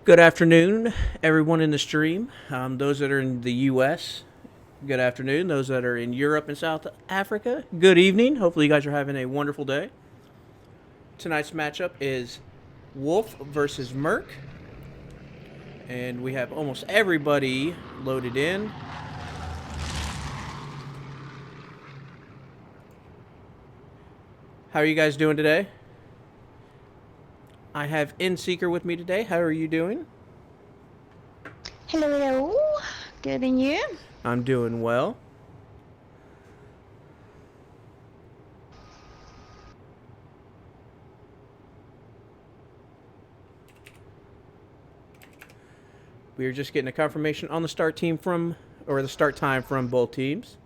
Good afternoon, everyone in the stream. Those that are in the U.S., good afternoon. Those that are in Europe and South Africa, good evening. Hopefully you guys are having a wonderful day. Tonight's matchup is Wolf versus MERC. And we have almost everybody loaded in. How are you guys doing today? I have InSeeker with me today. How are you doing? Hello, hello. Good, and you? I'm doing well. We are just getting a confirmation on the start time from both teams.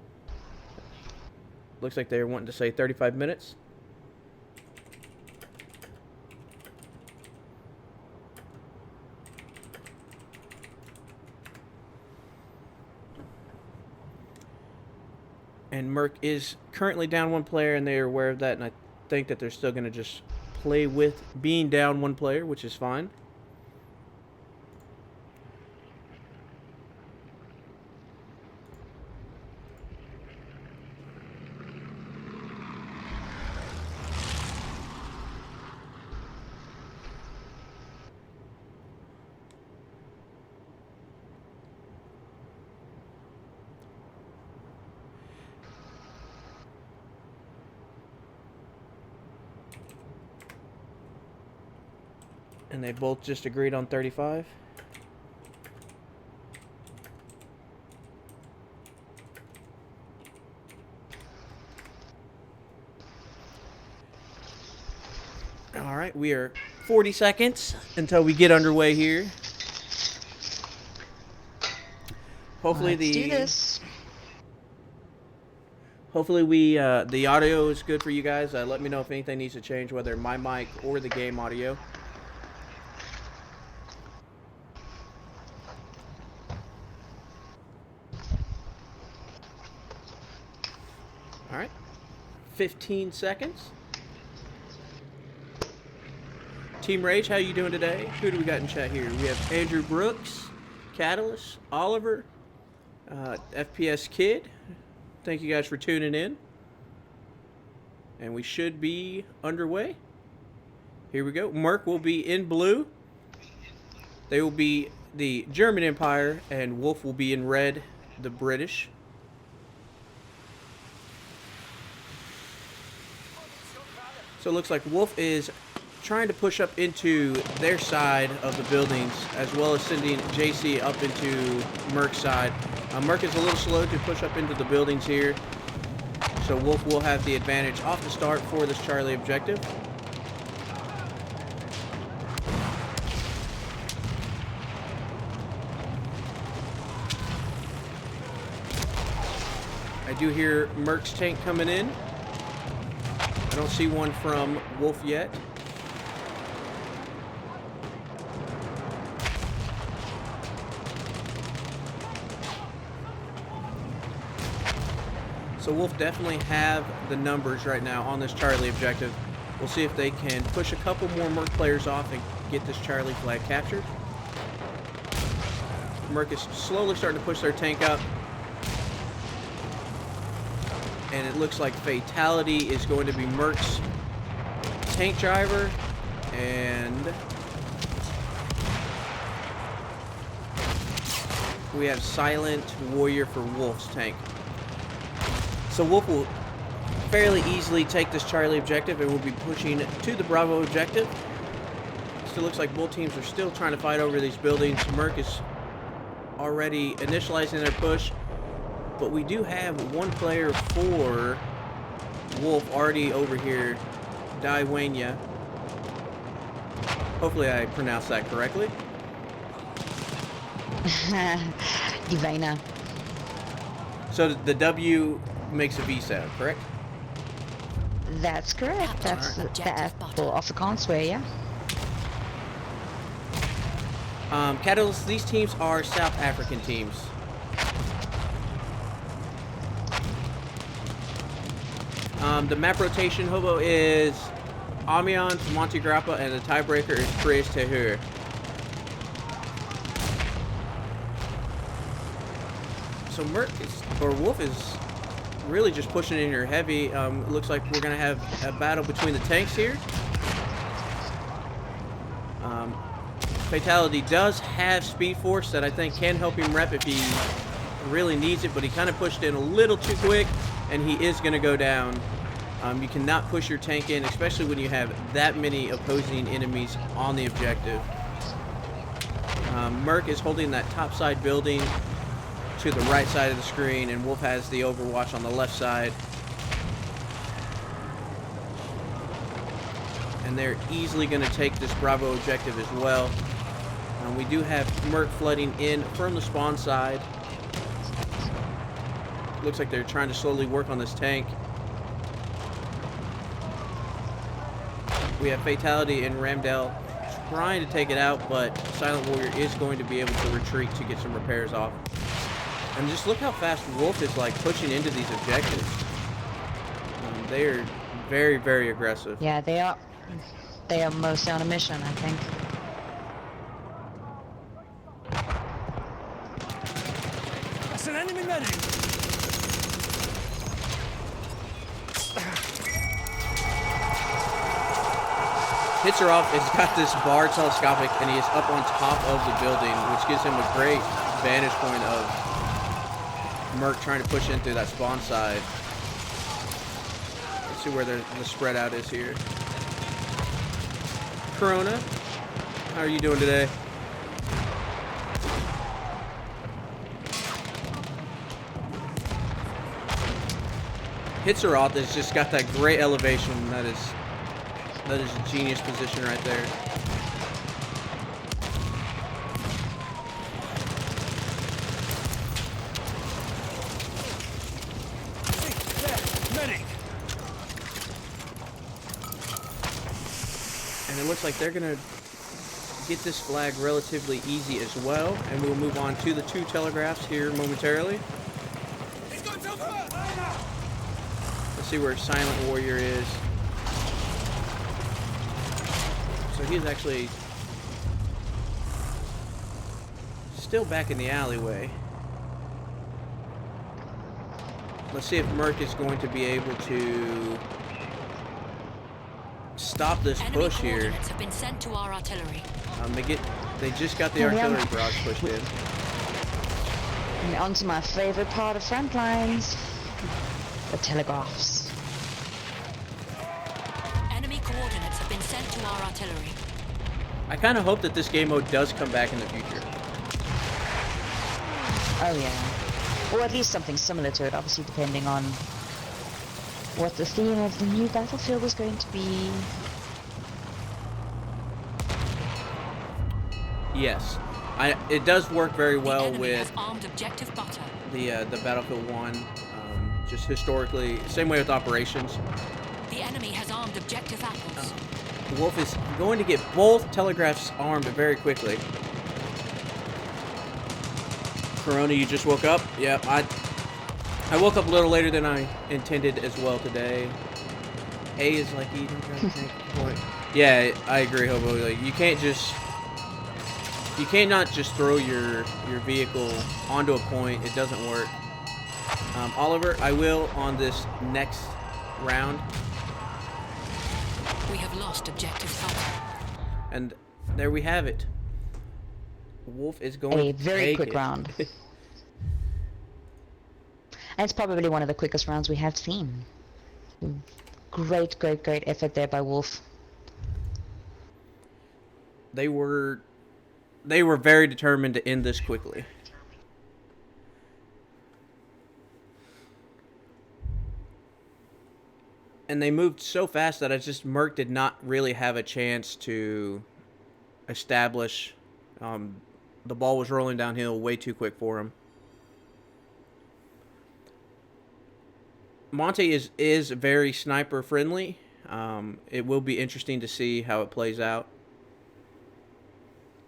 Looks like they're wanting to say 35 minutes. And MERC is currently down one player, and they are aware of that, and I think that they're still going to just play with being down one player, which is fine. And they both just agreed on 35. All right, we are 40 seconds until we get underway here. Hopefully Let's do this. Hopefully the audio is good for you guys. Let me know if anything needs to change, whether my mic or the game audio. All right, 15 seconds. Team Rage, how you doing today? Who do we got in chat here? We have Andrew Brooks, Catalyst, Oliver, FPS Kid. Thank you guys for tuning in. And we should be underway. Here we go. MERC will be in blue. They will be the German Empire, and Wolf will be in red, the British. So it looks like Wolf is trying to push up into their side of the buildings, as well as sending JC up into MERC's side. MERC is a little slow to push up into the buildings here, so Wolf will have the advantage off the start for this Charlie objective. I do hear MERC's tank coming in. I don't see one from Wolf yet. So Wolf definitely have the numbers right now on this Charlie objective. We'll see if they can push a couple more MERC players off and get this Charlie flag captured. MERC is slowly starting to push their tank up. And it looks like Fatality is going to be MERC's tank driver. And we have Silent Warrior for Wolf's tank. So Wolf will fairly easily take this Charlie objective and will be pushing to the Bravo objective. Still looks like both teams are still trying to fight over these buildings. MERC is already initializing their push. But we do have one player for Wolf already over here, Daiwania. Hopefully I pronounced that correctly. Divina. So the W makes a V sound, correct? That's correct. That's the Afrikaans way, yeah. Catalyst, these teams are South African teams. The map rotation, Hobo, is Amiens, Monte Grappa, and the tiebreaker is Priest Tehur. So Wolf is really just pushing in here heavy. Looks like we're gonna have a battle between the tanks here. Fatality does have Speed Force that I think can help him rep if he really needs it, but he kind of pushed in a little too quick, and he is going to go down. You cannot push your tank in, especially when you have that many opposing enemies on the objective. MERC is holding that top side building to the right side of the screen, and Wolf has the Overwatch on the left side. And they're easily going to take this Bravo objective as well. We do have MERC flooding in from the spawn side. Looks like they're trying to slowly work on this tank. We have Fatality and Ramdell trying to take it out, but Silent Warrior is going to be able to retreat to get some repairs off. And just look how fast Wolf is like pushing into these objectives. They are very, very aggressive. Yeah, they are. They are mostly on a mission, I think. That's an enemy medic. Hitzeroff has got this bar telescopic, and he is up on top of the building, which gives him a great vantage point of MERC trying to push in through that spawn side. Let's see where the spread out is here. Corona, how are you doing today? Hitzeroth has just got that great elevation. That is a genius position right there. Medic. And it looks like they're gonna get this flag relatively easy as well. And we'll move on to the 2 telegraphs here momentarily. Let's see where Silent Warrior is. So he's actually still back in the alleyway. Let's see if MERC is going to be able to stop this push here. Have been sent to our artillery. They just got the artillery barrage pushed in. And on to my favorite part of Frontlines, the telegraphs. Enemy coordinates have been sent to our artillery. I kind of hope that this game mode does come back in the future. Oh yeah. Or at least something similar to it, obviously depending on what the theme of the new battlefield is going to be. Yes, it does work very well the with has armed objective butter. the Battlefield 1. Just historically, same way with operations. The enemy has armed objective apples. Wolf is going to get both telegraphs armed very quickly. Corona, you just woke up? Yep, I woke up a little later than I intended as well today. A is like eating, trying to make a point. Yeah, I agree, Hobo. Like, you cannot just throw your vehicle onto a point. It doesn't work. Oliver, I will on this next round. We have lost objective butter. And there we have it. Wolf is going A to very take quick it. round. And it's probably one of the quickest rounds we have seen. Great effort there by Wolf. They were very determined to end this quickly. And they moved so fast that MERC did not really have a chance to establish. The ball was rolling downhill way too quick for him. Monte is very sniper friendly. It will be interesting to see how it plays out.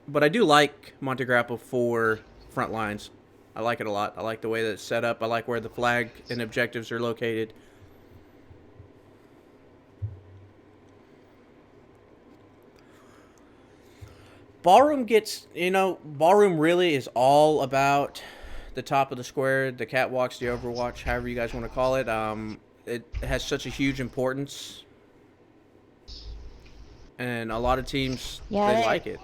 But I do like Monte Grappa for Frontlines. I like it a lot. I like the way that it's set up. I like where the flag and objectives are located. Ballroom really is all about the top of the square, the catwalks, the overwatch, however you guys want to call it. It has such a huge importance, and a lot of teams they like it.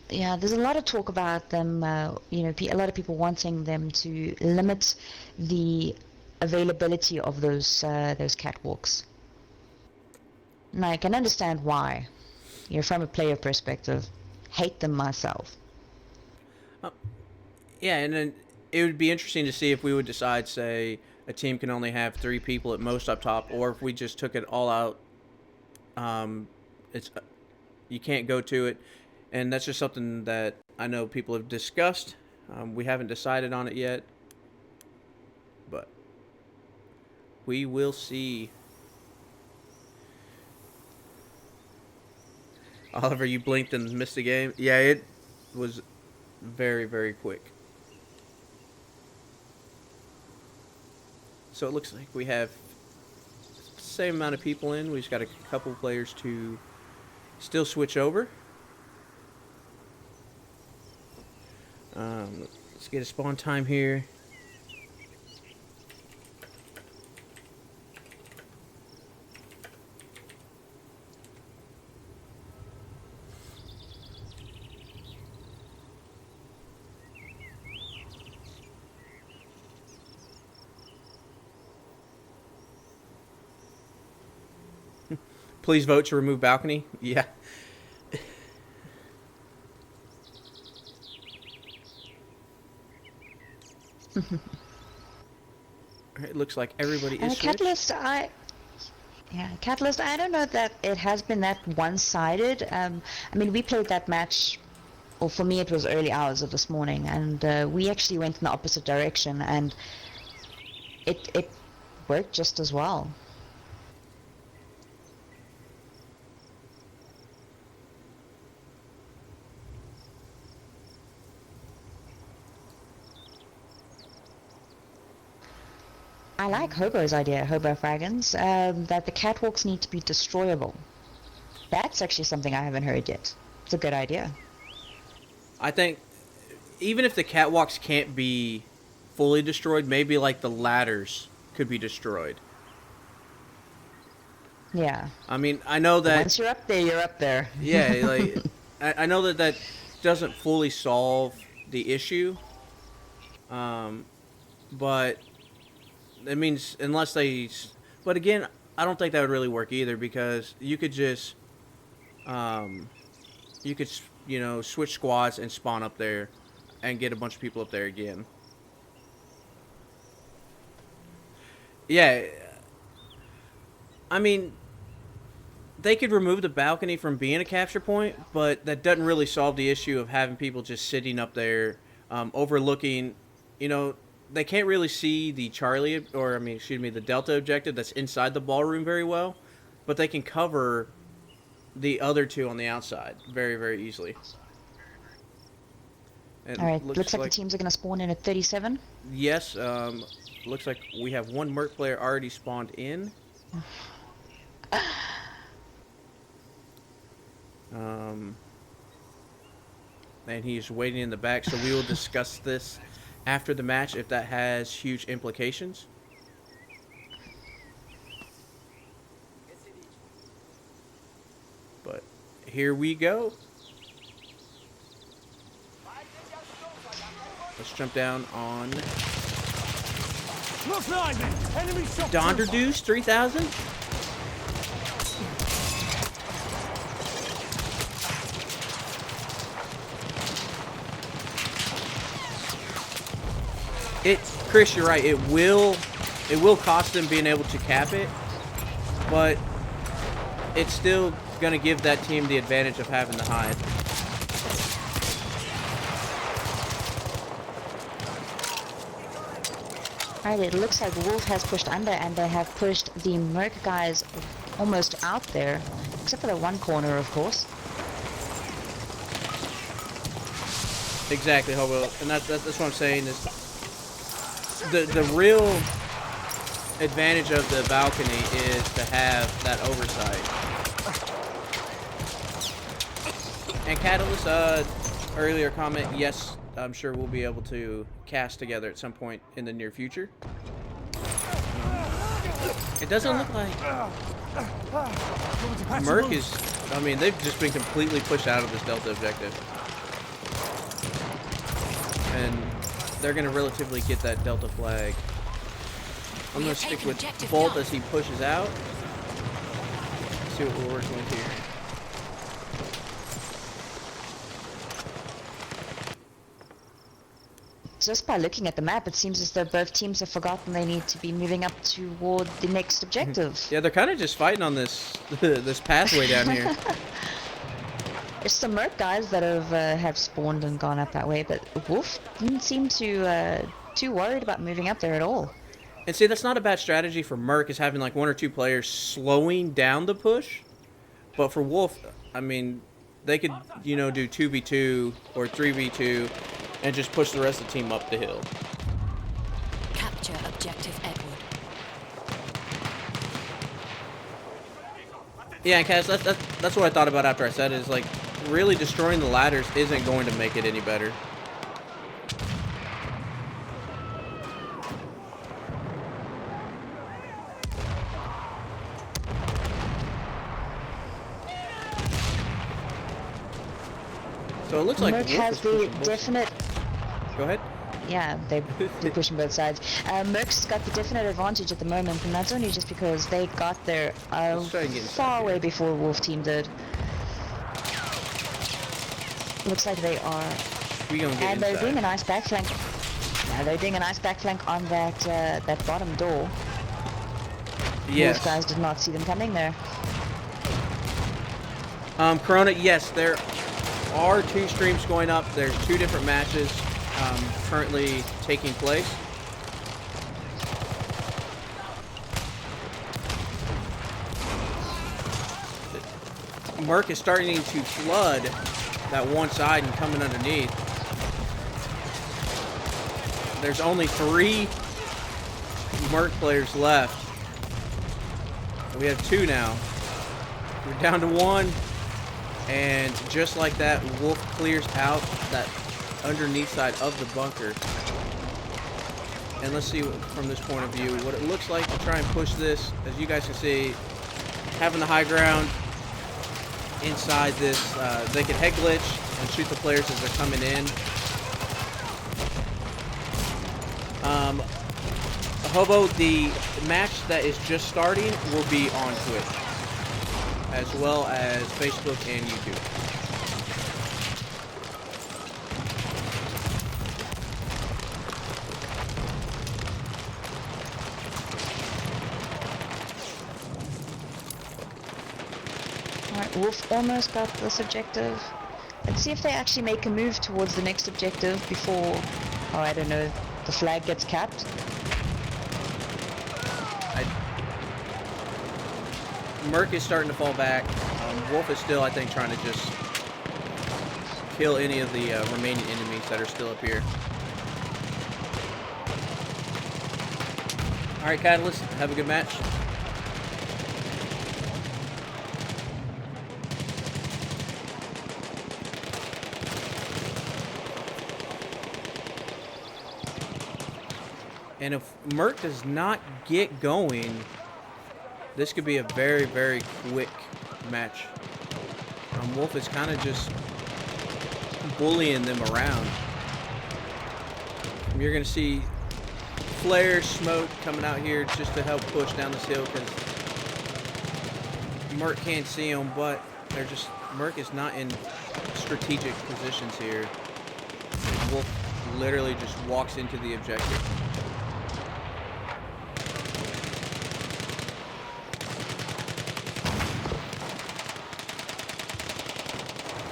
Yeah, there's a lot of talk about them. You know, a lot of people wanting them to limit the availability of those catwalks. And I can understand why. You know, from a player perspective, hate them myself. Yeah, and then it would be interesting to see if we would decide, say, a team can only have 3 people at most up top, or if we just took it all out. It's you can't go to it. And that's just something that I know people have discussed. We haven't decided on it yet. But we will see. Oliver, you blinked and missed the game. Yeah, it was very, very quick. So it looks like we have the same amount of people in. We just got a couple players to still switch over. Let's get a spawn time here. Please vote to remove balcony. Yeah. It looks like everybody is Catalyst, Catalyst, I don't know that it has been that one-sided. I mean, we played that match, or for me it was early hours of this morning, and we actually went in the opposite direction, and it worked just as well. I like Hobo's idea, Hobo Fragons, that the catwalks need to be destroyable. That's actually something I haven't heard yet. It's a good idea. I think even if the catwalks can't be fully destroyed, maybe like the ladders could be destroyed. Yeah. I mean, I know that once you're up there, you're up there. Yeah, like I know that doesn't fully solve the issue, but it means unless they. But again, I don't think that would really work either, because you could just, switch squads and spawn up there, and get a bunch of people up there again. Yeah, I mean, they could remove the balcony from being a capture point, but that doesn't really solve the issue of having people just sitting up there, overlooking, they can't really see the the Delta objective that's inside the ballroom very well, but they can cover the other two on the outside very, very easily. All right, looks like the teams are going to spawn in at 37. Yes, looks like we have one MERC player already spawned in. And he's waiting in the back, so we will discuss this after the match if that has huge implications. But here we go. Let's jump down on Donderdeus 3000. Chris, you're right. It will cost them being able to cap it, but it's still going to give that team the advantage of having the hide. Alright, it looks like Wolf has pushed under, and they have pushed the MERC guys almost out there, except for the one corner, of course. Exactly, Hobo, and that's what I'm saying is the real advantage of the balcony is to have that oversight. And Catalyst, earlier comment, yes, I'm sure we'll be able to cast together at some point in the near future. It doesn't look like MERC is... I mean, they've just been completely pushed out of this Delta objective. And they're going to relatively get that Delta flag. I'm going to stick with Bolt as he pushes out. Let's see what we're working with here. Just by looking at the map, it seems as though both teams have forgotten they need to be moving up toward the next objective. Yeah, they're kind of just fighting on this this pathway down here. There's some Merc guys that have spawned and gone up that way, but Wolf didn't seem to too worried about moving up there at all. And see, that's not a bad strategy for MERC, is having like 1 or 2 players slowing down the push. But for Wolf, I mean, they could, you know, do 2v2 or 3v2 and just push the rest of the team up the hill. Capture objective Edward. Yeah, Cass, that's what I thought about after I said it, is like, really destroying the ladders isn't going to make it any better. So it looks like Merc Wolf has is the pushing both. definite... Go ahead. Yeah, they're pushing both sides. Merc's got the definite advantage at the moment, and that's only just because they got there Let's try and get inside far here. away before Wolf team did. Looks like they are. We gonna get And they're doing a inside. nice backflank. Yeah, they're doing a nice backflank on that that bottom door. Yes. Wolf guys did not see them coming there. Corona, yes, there are 2 streams going up. There's 2 different matches currently taking place. MERC is starting to flood that one side and coming underneath. There's only 3 MERC players left. We have 2 now. We're down to 1. And just like that, Wolf clears out that underneath side of the bunker. And let's see from this point of view what it looks like to try and push this. As you guys can see, having the high ground inside this, they can head glitch and shoot the players as they're coming in. Hobo, the match that is just starting will be on Twitch, as well as Facebook and YouTube. Alright, Wolf almost got this objective. Let's see if they actually make a move towards the next objective before, oh, I don't know, the flag gets capped. MERC is starting to fall back. Wolf is still, I think, trying to just kill any of the remaining enemies that are still up here. Alright, Catalyst, have a good match. And if MERC does not get going, this could be a very, very quick match. Wolf is kind of just bullying them around. You're going to see flare smoke coming out here just to help push down this hill, because MERC can't see them, but they're just, MERC is not in strategic positions here. Wolf literally just walks into the objective.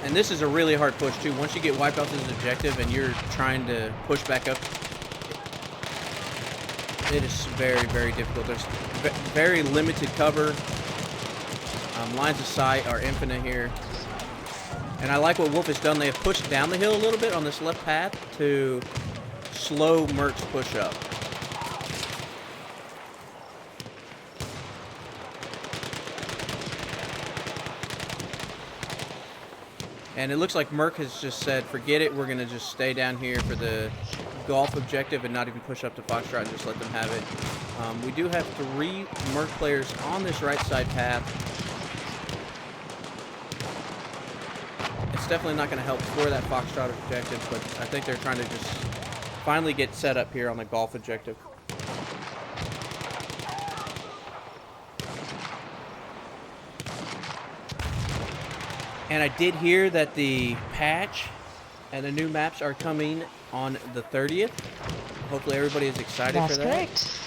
And this is a really hard push too. Once you get wiped off this objective and you're trying to push back up, it is very, very difficult. There's very limited cover. Lines of sight are infinite here. And I like what Wolf has done. They have pushed down the hill a little bit on this left path to slow MERC's push up. And it looks like MERC has just said, forget it, we're going to just stay down here for the golf objective and not even push up to Foxtrot and just let them have it. We do have 3 MERC players on this right side path. It's definitely not going to help for that Foxtrot objective, but I think they're trying to just finally get set up here on the golf objective. And I did hear that the patch and the new maps are coming on the 30th. Hopefully everybody is excited That's for that. correct.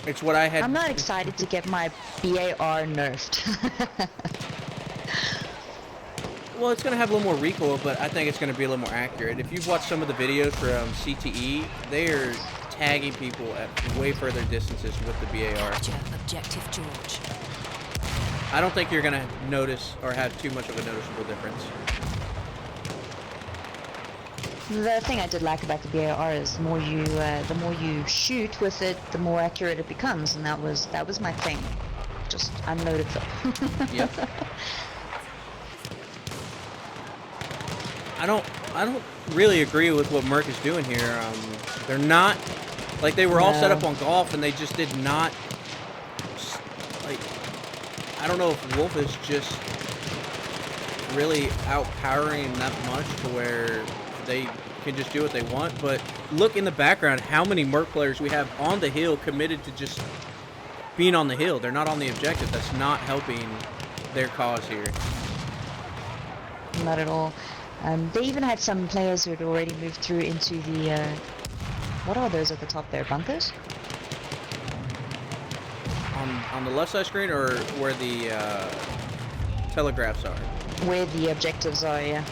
It's what I had. I'm not excited to get my BAR nerfed. Well, it's going to have a little more recoil, but I think it's going to be a little more accurate. If you've watched some of the videos from CTE, they are tagging people at way further distances with the BAR. Capture objective George. I don't think you're going to notice or have too much of a noticeable difference. The thing I did like about the BAR is the more you shoot with it, the more accurate it becomes, and that was my thing. Just unloaded them. Yep. I don't really agree with what MERC is doing here. They're not like they were all set up on golf, and they just did not. Like, I don't know if Wolf is just really outpowering that much to where they can just do what they want. But look in the background, how many MERC players we have on the hill committed to just being on the hill. They're not on the objective. That's not helping their cause here. Not at all. They even had some players who had already moved through into the, what are those at the top there, bunkers? On the left side screen, or where the telegraphs are? Where the objectives are, yeah.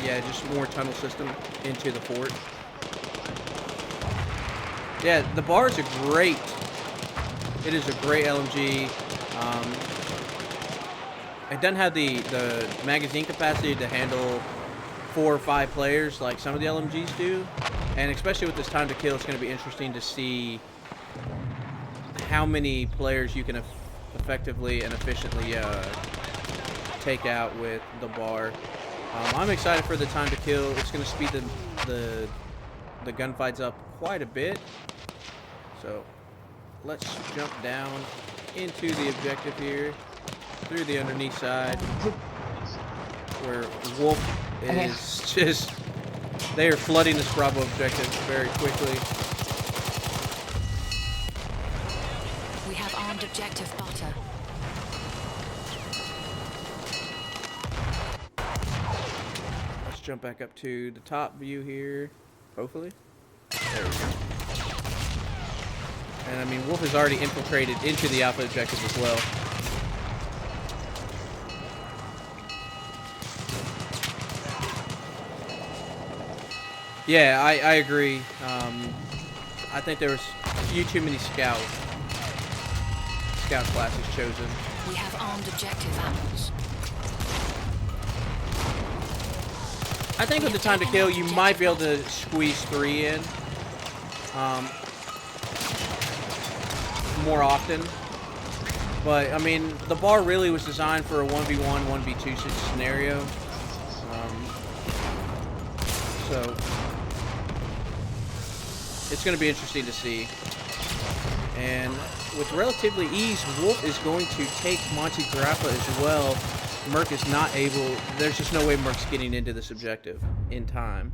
Yeah, just more tunnel system into the fort. Yeah, the bar is a great, it is a great LMG. It doesn't have the magazine capacity to handle 4 or 5 players like some of the LMGs do. And especially with this time to kill, it's going to be interesting to see how many players you can effectively and efficiently take out with the bar. I'm excited for the time to kill. It's going to speed the gunfights up quite a bit. So let's jump down into the objective here. Through the underneath side, where Wolf is just, they are flooding this Bravo objective very quickly. We have armed objective butter. Let's jump back up to the top view here, hopefully. There we go. And I mean, Wolf has already infiltrated into the Alpha objective as well. Yeah, I agree. I think there was a few too many scout classes chosen. We have armed objective apples. I think with the time to kill, you might be able to squeeze 3 in more often. But, I mean, the bar really was designed for a 1v1, 1v2 scenario. So it's going to be interesting to see. And with relatively ease, Wolf is going to take Monte Grappa as well. MERC is not able, there's just no way MERC's getting into this objective in time.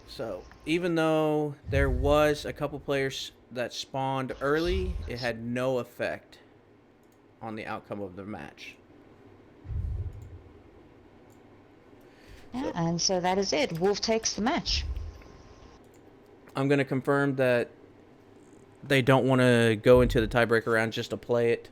So even though there was a couple players that spawned early, it had no effect on the outcome of the match. Yeah, and so that is it. Wolf takes the match. I'm going to confirm that they don't want to go into the tiebreaker round just to play it.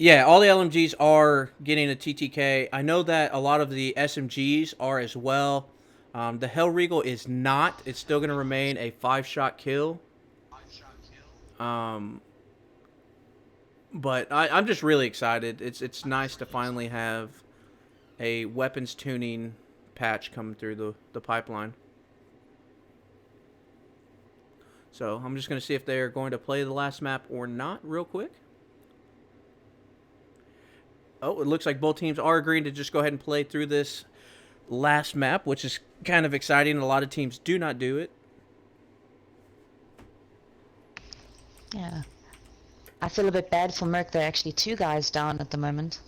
Yeah, all the LMGs are getting a TTK. I know that a lot of the SMGs are as well. The Hell Regal is not. It's still going to remain a 5-shot kill. But I'm just really excited. It's nice to finally have a weapons tuning patch come through the pipeline. So I'm just going to see if they're going to play the last map or not real quick. Oh, it looks like both teams are agreeing to just go ahead and play through this last map, which is kind of exciting. A lot of teams do not do it. Yeah. I feel a bit bad for Merc. They're actually 2 guys down at the moment.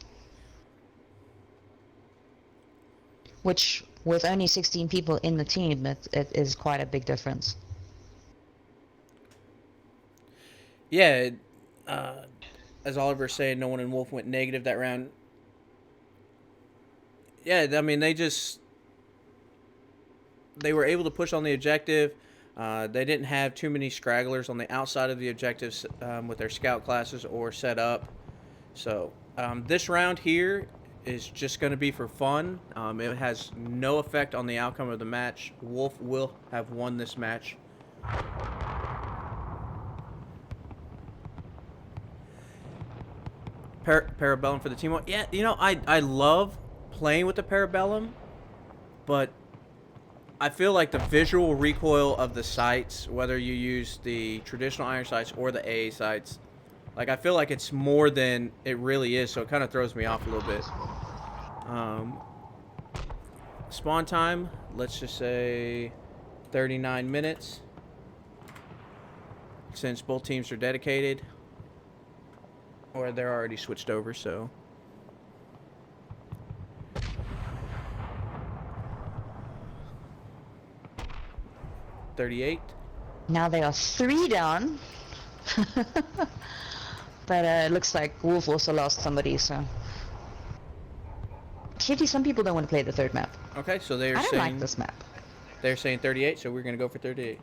Which, with only 16 people in the team, it is quite a big difference. Yeah, as Oliver said, no one in Wolf went negative that round. Yeah, I mean, they were able to push on the objective. They didn't have too many scragglers on the outside of the objectives with their scout classes or set up. So this round here is just going to be for fun. It has no effect on the outcome of the match. Wolf will have won this match. Parabellum for the team. Yeah, you know, I love playing with the Parabellum, but I feel like the visual recoil of the sights, whether you use the traditional iron sights or the AA sights, like I feel like it's more than it really is, so it kind of throws me off a little bit. Spawn time, let's just say 39 minutes, since both teams are dedicated. Or they're already switched over, so. $38. Now they are 3 down. But it looks like Wolf also lost somebody, so. Kitty, some people don't want to play the 3rd map. Okay, so they're I don't saying like this map. they're saying 38, so we're gonna go for 38.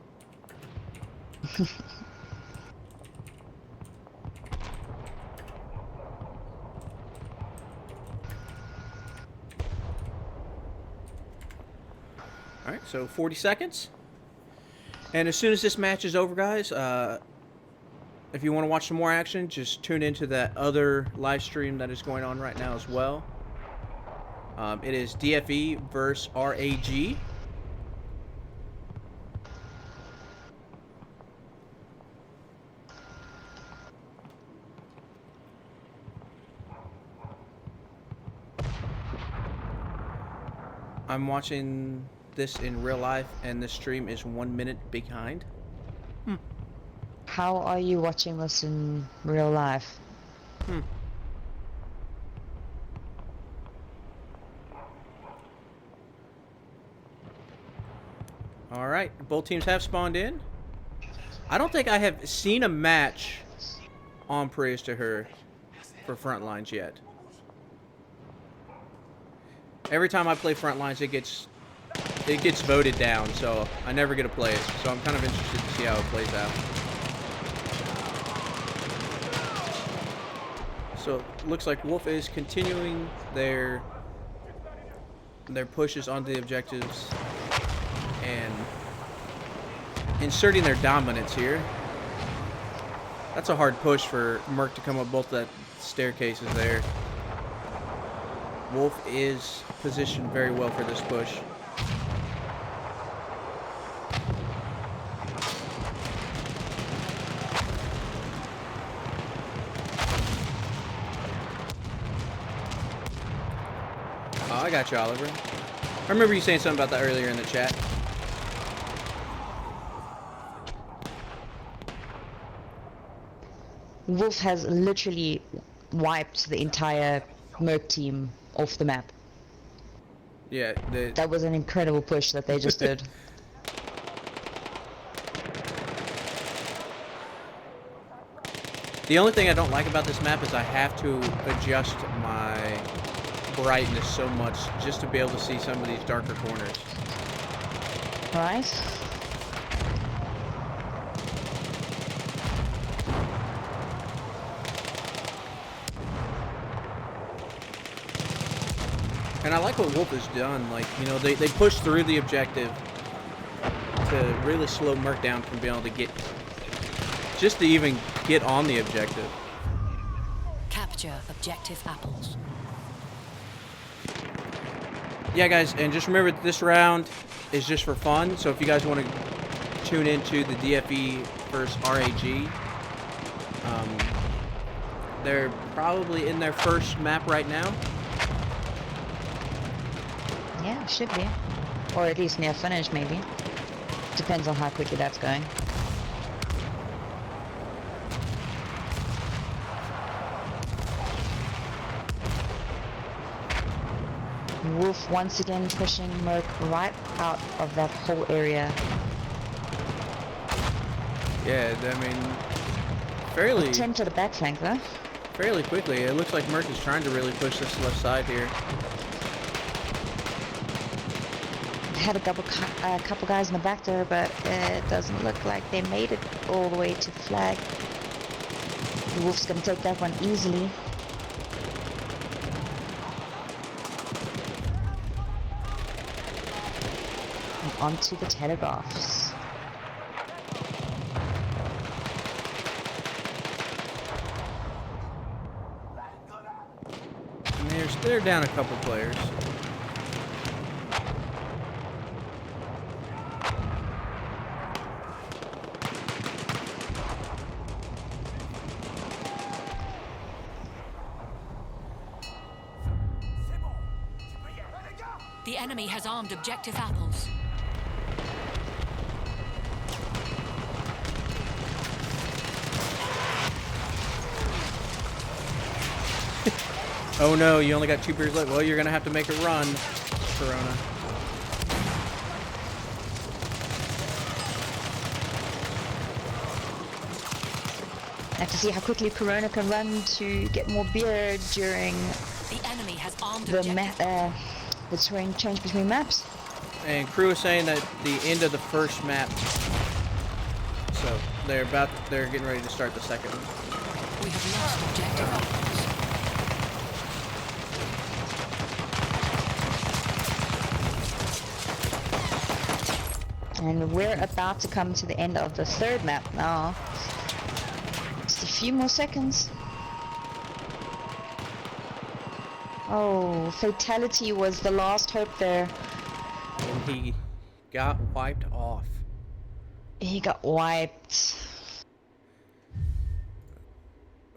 All right, so 40 seconds. And as soon as this match is over, guys, if you want to watch some more action, just tune into that other live stream that is going on right now as well. It is DFE versus RAG. I'm watching this in real life, and this stream is 1 minute behind. How are you watching this in real life? All right, both teams have spawned in. I don't think I have seen a match on Praise to Her for Frontlines yet. Every time I play Frontlines, it gets voted down, so I never get to play it. So I'm kind of interested to see how it plays out. So it looks like Wolf is continuing their pushes onto the objectives and inserting their dominance here. That's a hard push for Merc to come up both that staircases there. Wolf is positioned very well for this push. Oh, I got you, Oliver. I remember you saying something about that earlier in the chat. Wolf has literally wiped the entire Merc team off the map. Yeah, That was an incredible push that they just did. the only thing I don't like about this map is I have to adjust my brightness so much just to be able to see some of these darker corners. Right? And I like what Wolf has done. Like, you know, they push through the objective to really slow MERC down from being able to get, just to even get on the objective. Capture objective apples. Yeah, guys, and just remember that this round is just for fun. So if you guys want to tune into the DFE versus RAG, they're probably in their first map right now. Yeah, should be. Or at least near finish, maybe. Depends on how quickly that's going. Wolf once again pushing MERC right out of that whole area. Yeah, I mean, fairly... Attempt to the back flank though. Fairly quickly. It looks like MERC is trying to really push this left side here. Had a couple guys in the back there, but it doesn't look like they made it all the way to the flag. The Wolf's gonna take that one easily. And onto the telegraphs. And they're down a couple players. The enemy has armed objective apples. Oh no, you only got 2 players left. Well, you're gonna have to make a run, Corona. I have to see how quickly Corona can run to get more beer during The enemy has armed the objective. the terrain change between maps. And crew is saying that the end of the first map. So they're getting ready to start the second one. We have lost objective apples. And we're about to come to the end of the third map now. Just a few more seconds. Oh, fatality was the last hope there. And he got wiped off. He got wiped.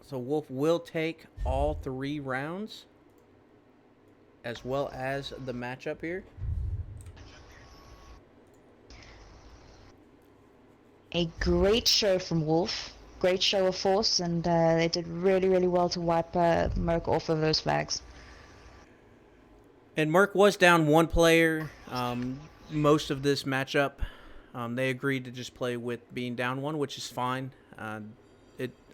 So Wolf will take all 3 rounds, as well as the matchup here. A great show from Wolf. Great show of force, and they did really, really well to wipe MERC off of those flags. And MERC was down 1 player most of this matchup. They agreed to just play with being down 1, which is fine. I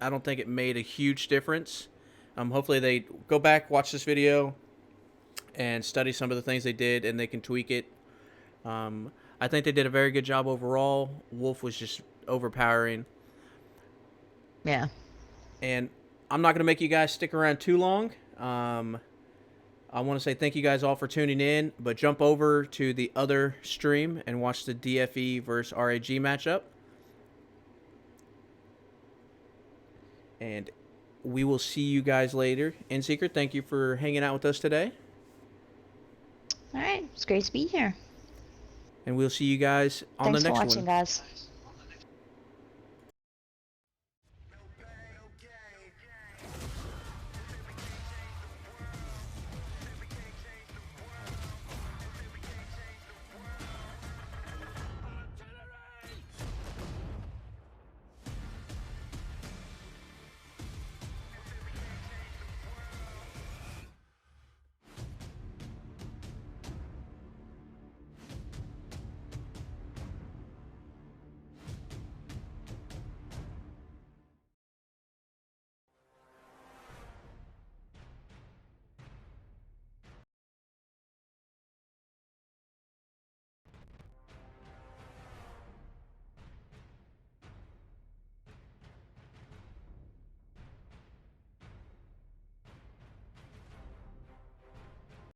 don't think it made a huge difference. Hopefully they go back, watch this video, and study some of the things they did, and they can tweak it. I think they did a very good job overall. Wolf was just overpowering. Yeah. And I'm not going to make you guys stick around too long. I want to say thank you guys all for tuning in, but jump over to the other stream and watch the DFE versus RAG matchup. And we will see you guys later. In Secret, thank you for hanging out with us today. Alright, it's great to be here. And we'll see you guys on Thanks the for next watching, one. guys.